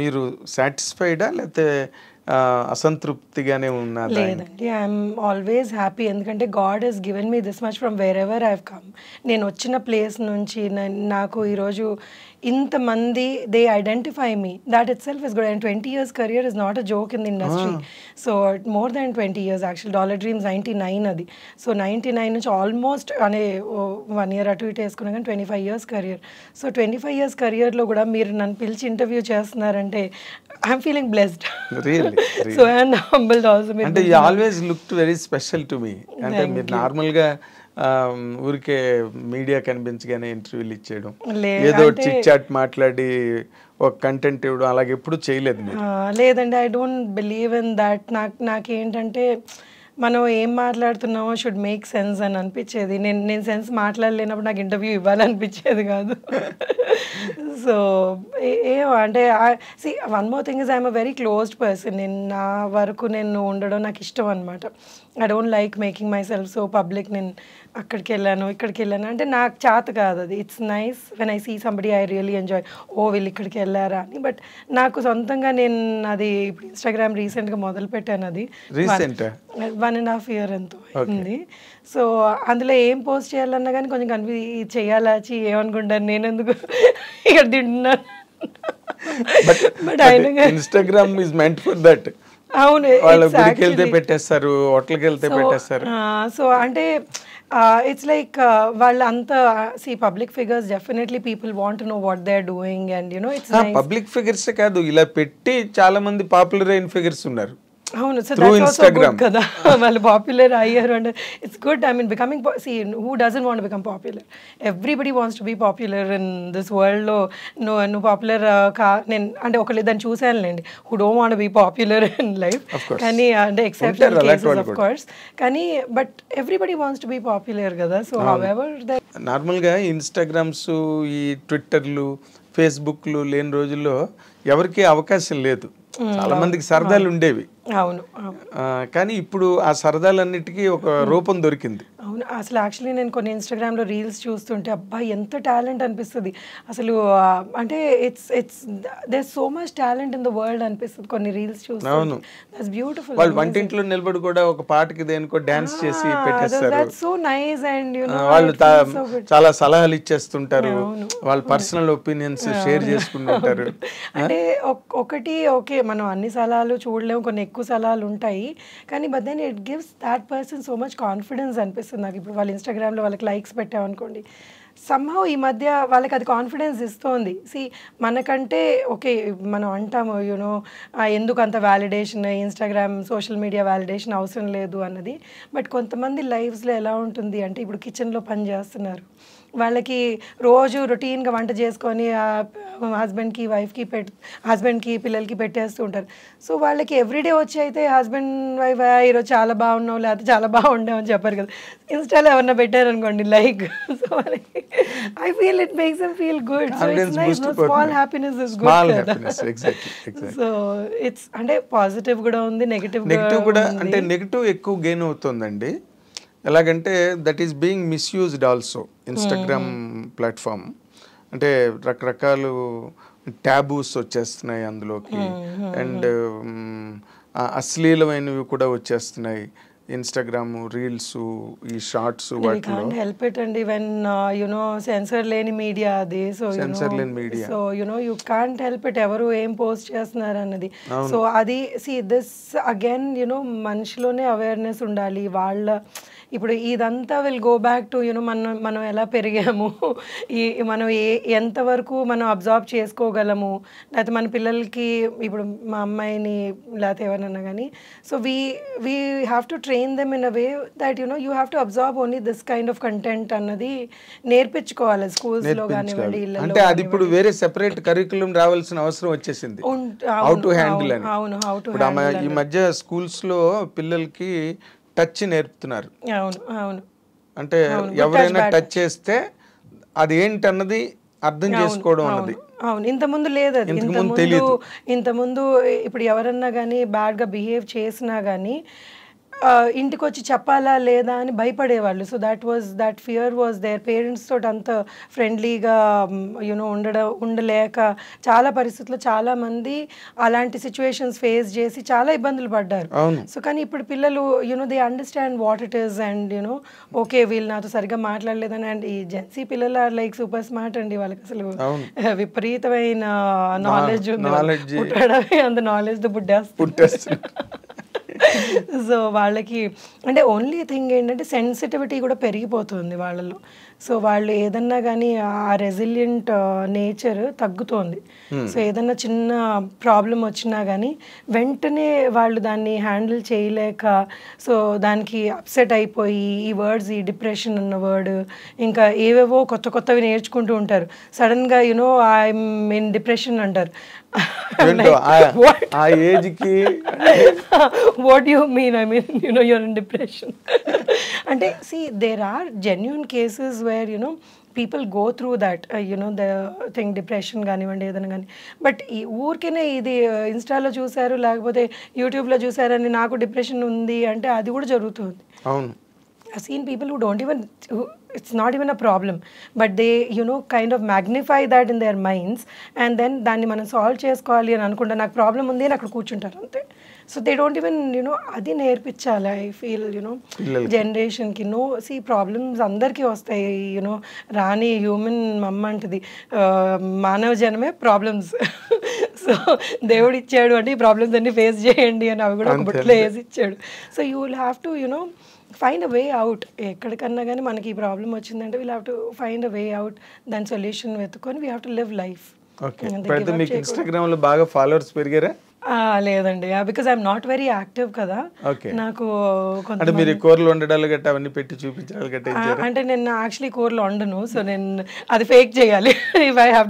మీరు సాటిస్ఫైడా లేకపోతే అసంతృప్తిగానే ఉన్నదా? లేదండి, ఐఎమ్ ఆల్వేస్ హ్యాపీ. ఎందుకంటే god has given me this much from wherever I have come. నేను వచ్చిన ప్లేస్ నుంచి నాకు ఈరోజు ఇంతమంది they identify me, that itself is good. And 20 years career is not a joke in the industry. So more than 20 years actual. Dollar dreams 99 అది. So 99 నుంచి almost అనే 1 year అటు ఇటు వేసుకున్నా కానీ 25 years కెరియర్. సో 25 years కెరియర్లో కూడా మీరు నన్ను పిలిచి ఇంటర్వ్యూ చేస్తున్నారంటే I'm feeling blessed. So and humbled also. అంటే you always looked very special to me. అంటే మీరు నార్మల్గా ఊరికే మీడియా కనిపించగానే ఇంటర్వ్యూలు ఇచ్చేయడం, ఏదో చిట్ చాట్ మాట్లాడి ఒక కంటెంట్ ఇవ్వడం అలాగే ఎప్పుడు చేయలేదు మీరు? లేదండి, I don't believe in that. నాకేంటంటే మనం ఏం మాట్లాడుతున్నామో షుడ్ మేక్ సెన్స్ అని అనిపించేది. నేను సెన్స్ మాట్లాడలేనప్పుడు నాకు ఇంటర్వ్యూ ఇవ్వాలనిపించేది కాదు. సో అంటే see one more thing is I'm a very closed person. నేను నా వరకు నేను ఉండడం నాకు ఇష్టం అనమాట. I don't like making myself so public. నేను అక్కడికి వెళ్ళాను ఇక్కడికి వెళ్ళాను అంటే నాకు చేత కాదు అది. It's nice when I see somebody I really enjoy, ఓ వీళ్ళు ఇక్కడికి వెళ్ళారా అని. బట్ నాకు సొంతంగా నేను అది ఇప్పుడు ఇన్స్టాగ్రామ్ రీసెంట్గా మొదలు పెట్టాను. అది 1.5 year ఎంతో అయింది. సో అందులో ఏం పోస్ట్ చేయాలన్నా కానీ కొంచెం చేయాలా ఏమనుకుంటాను నేను ఎందుకు ఇక్కడ తింటున్నాను. But Instagram is meant for that. అవును, గుడికి వెళ్తే పెట్టేస్తారు, హోటల్కి వెళ్తే పెట్టేస్తారు. సో అంటే ఇట్స్ లైక్ వాళ్ళంతా see public figures definitely people want to know what they are doing and you know it's public figures కాదు, ఇలా పెట్టి చాలా మంది పాపులర్ అయిన ఫిగర్స్ ఉన్నారు. అవును, సో దట్స్ ఆల్సో గుడ్ కదా. వాళ్ళు పాపులర్ అయ్యారు అంటే it's good. I mean becoming see who doesn't want become popular? Everybody wants to be popular in this వరల్డ్లో. నువ్వు పాపులర్ నేను అంటే ఒకళ్ళిద్దరిని చూసానులేండి who don't want be popular in life. కానీ అంటే ఎక్సెప్షనల్ కేసెస్ ఆఫ్ కోర్స్. కానీ but everybody wants to be popular కదా. సో హౌఎవర్ దట్ నార్మల్గా ఇన్స్టాగ్రామ్స్, ఈ ట్విట్టర్లు, ఫేస్బుక్లు లేని రోజుల్లో ఎవరికి అవకాశం లేదు. చాలా మందికి సరదాలు ఉండేవి. అవును, కానీ ఇప్పుడు ఆ సరదాలన్నిటికీ ఒక రూపం దొరికింది. అవును, అసలు యాక్చువల్లీ నేను కొన్ని ఇన్స్టాగ్రామ్లో రీల్స్ చూస్తుంటే అబ్బా ఎంత టాలెంట్ అనిపిస్తుంది అసలు. అంటే it's there so much talent in the world అనిపిస్తుంది కొన్ని రీల్స్ చూస్తే. అవును, దట్స్ బ్యూటిఫుల్. వాళ్ళు వంటింట్లో నిలబడి కూడా ఒక పాటకి దేనికో డాన్స్ చేసి పెట్టేస్తారు. That's so nice. And you no వాళ్ళు చాలా సలహాలు ఇచ్చేస్తుంటారు, వాళ్ళ పర్సనల్ ఒపీనియన్స్ షేర్ చేసుకుంటుంటారు. అంటే ఒకటి ఓకే మనం అన్ని సలహాలు చూడలేము, కొన్ని ఎక్కువ సలహాలు ఉంటాయి. కానీ but then it gives that person so much confidence అనిపిస్తుంది నాకు. ఇప్పుడు వాళ్ళ ఇన్స్టాగ్రామ్లో వాళ్ళకి లైక్స్ పెట్టామనుకోండి, సమ్హౌ ఈ మధ్య వాళ్ళకి అది కాన్ఫిడెన్స్ ఇస్తోంది. సి మనకంటే ఓకే మనం అంటాము యూనో ఎందుకు అంత validation, Instagram social media validation అవసరం లేదు అన్నది. బట్ కొంతమంది లైఫ్స్లో ఎలా ఉంటుంది అంటే ఇప్పుడు కిచెన్లో పని చేస్తున్నారు, వాళ్ళకి రోజు రొటీన్గా వంట చేసుకొని హస్బెండ్కి వైఫ్కి హస్బెండ్కి పిల్లలకి పెట్టేస్తూ ఉంటారు. సో వాళ్ళకి ఎవ్రీడే వచ్చి అయితే హస్బెండ్ వైఫ్ ఈరోజు చాలా బాగున్నావు లేకపోతే చాలా బాగుండావు అని చెప్పారు కదా. ఇన్స్టాలో ఎవరన్నా పెట్టారనుకోండి like, so I feel it makes them feel good. So it's nice. No small happiness is good కదా. సో ఇట్స్ అంటే పాజిటివ్ కూడా ఉంది, నెగిటివ్ కూడా. అంటే నెగిటివ్ ఎక్కువ గెయిన్ అవుతుందండి. ఎలాగంటే that is being misused also. Instagram platform అంటే రకరకాలు ట్యాబూస్ వచ్చేస్తున్నాయి అందులోకి, అండ్ అశ్లీలమైనవి కూడా వచ్చేస్తున్నాయి. ఇన్స్టాగ్రామ్ రీల్స్, ఈ షార్ట్స్, వాటిలో హెల్ప్ ఇట్ అండి వెన్ యునో సెన్సర్ లేని మీడియా అది. So so you know you can't help it ఎవరు ఏం పోస్ట్ చేస్తున్నారు అన్నది. సో అది సి దిస్ అగైన్ యునో మనిషిలోనే అవేర్నెస్ ఉండాలి. వాళ్ళ ఇప్పుడు ఇదంతా will go back to you know మనం ఎలా పెరిగాము, మనం ఎంతవరకు మనం అబ్జర్వ్ చేసుకోగలము, లేకపోతే మన పిల్లలకి ఇప్పుడు మా అమ్మాయిని లేకపోతే ఎవరన్నా కానీ. So we have to train them in a way that you know you have to observe only this kind of content అన్నది నేర్పించుకోవాలి స్కూల్స్లో కానివ్వండి. అంటే అది ఇప్పుడు వేరే సెపరేట్ కరికులం రావాల్సిన అవసరం వచ్చేసింది. హౌ టు హ్యాండిల్ అని. అవును, హౌ టు హ్యాండిల్. ఈ మధ్య స్కూల్స్లో పిల్లలకి టచ్ నేర్పుతున్నారు. అవును, అవును. అంటే ఎవరైనా టచ్ చేస్తే అది ఏంటన్నది అర్థం చేసుకోవడం అన్నది. అవును, ఇంతకుముందు లేదు అది. ఇంతకుముందు ఇప్పుడు ఎవరన్నా కానీ బ్యాడ్గా బిహేవ్ చేసినా కానీ ఇంటికి వచ్చి చెప్పాలా లేదా అని భయపడేవాళ్ళు. So that fear was there. Parents తోటి అంత ఫ్రెండ్లీగా ఉండలేక చాలా పరిస్థితుల్లో చాలామంది అలాంటి సిచ్యువేషన్స్ ఫేస్ చేసి చాలా ఇబ్బందులు పడ్డారు. సో కానీ ఇప్పుడు పిల్లలు they understand what it is and okay వీళ్ళు నాతో సరిగ్గా మాట్లాడలేదని. అండ్ ఈ జెన్సీ పిల్లలు ఆర్ లైక్ సూపర్ స్మార్ట్ అండి. వాళ్ళకి అసలు విపరీతమైన నాలెడ్జ్ ఉంది. పుట్టడమే అంత నాలెడ్జ్ పుట్టేస్తారు. సో వాళ్ళకి అంటే ఓన్లీ థింగ్ ఏంటంటే సెన్సిటివిటీ కూడా పెరిగిపోతుంది వాళ్ళలో. సో వాళ్ళు ఏదన్నా కానీ ఆ రెసిలియంట్ నేచర్ తగ్గుతోంది. సో ఏదన్నా చిన్న ప్రాబ్లం వచ్చినా కానీ వెంటనే వాళ్ళు దాన్ని హ్యాండిల్ చేయలేక సో దానికి అప్సెట్ అయిపోయి ఈ వర్డ్స్, ఈ డిప్రెషన్ అన్న వర్డ్, ఇంకా ఏవేవో కొత్త కొత్తవి నేర్చుకుంటూ ఉంటారు. సడన్గా ఐఎమ్ ఇన్ డిప్రెషన్ అంటారు. ఆ ఏజ్కి what you mean? I mean you're in depression అంటే there are genuine cases where people go through that the thing, depression కానివ్వండి ఏదైనా కానీ. బట్ ఈ ఊరికేనే ఇది ఇన్స్టాలో చూసారు లేకపోతే యూట్యూబ్లో చూసారని నాకు డిప్రెషన్ ఉంది అంటే అది కూడా జరుగుతుంది. అవును. I've seen people who don't even, it's not even a problem, but they kind of magnify that in their minds and then దాన్ని మనం సాల్వ్ చేసుకోవాలి అని అనుకుంటా నాకు ప్రాబ్లం ఉంది అని అక్కడ కూర్చుంటారు అంతే. సో దే డోంట్ ఈవెన్ అది నేర్పించాలి. ఐ ఫీల్ జనరేషన్కి ప్రాబ్లమ్స్ అందరికీ వస్తాయి. రాని హ్యూమన్ మమ్మ అంటది మానవ జనమే ప్రాబ్లమ్స్. సో దేవుడు ఇచ్చాడు అంటే ఈ ప్రాబ్లమ్స్ అన్ని ఫేస్ చేయండి అని అవి కూడా ఒక బుట్లో వేసి ఇచ్చాడు. So you will have to find a way out. ఎక్కడికన్నా కానీ మనకి ఈ ప్రాబ్లం వచ్చిందంటే we'll have to find a way out. దాని సొల్యూషన్ వెతుకొని we have to live life. మీకు ఇన్స్టాగ్రామ్ లో బాగా ఫాలోవర్స్ పెరిగారా? లేదండి, because I'm not very active కదా. నాకు మీరు కూరలు వండడాలు గట్ట అవన్నీ పెట్టి చూపించాలి అంటే నేను యాక్చువల్లీ కూరలు వండను. సో నేను అది ఫేక్ చేయాలి. If I have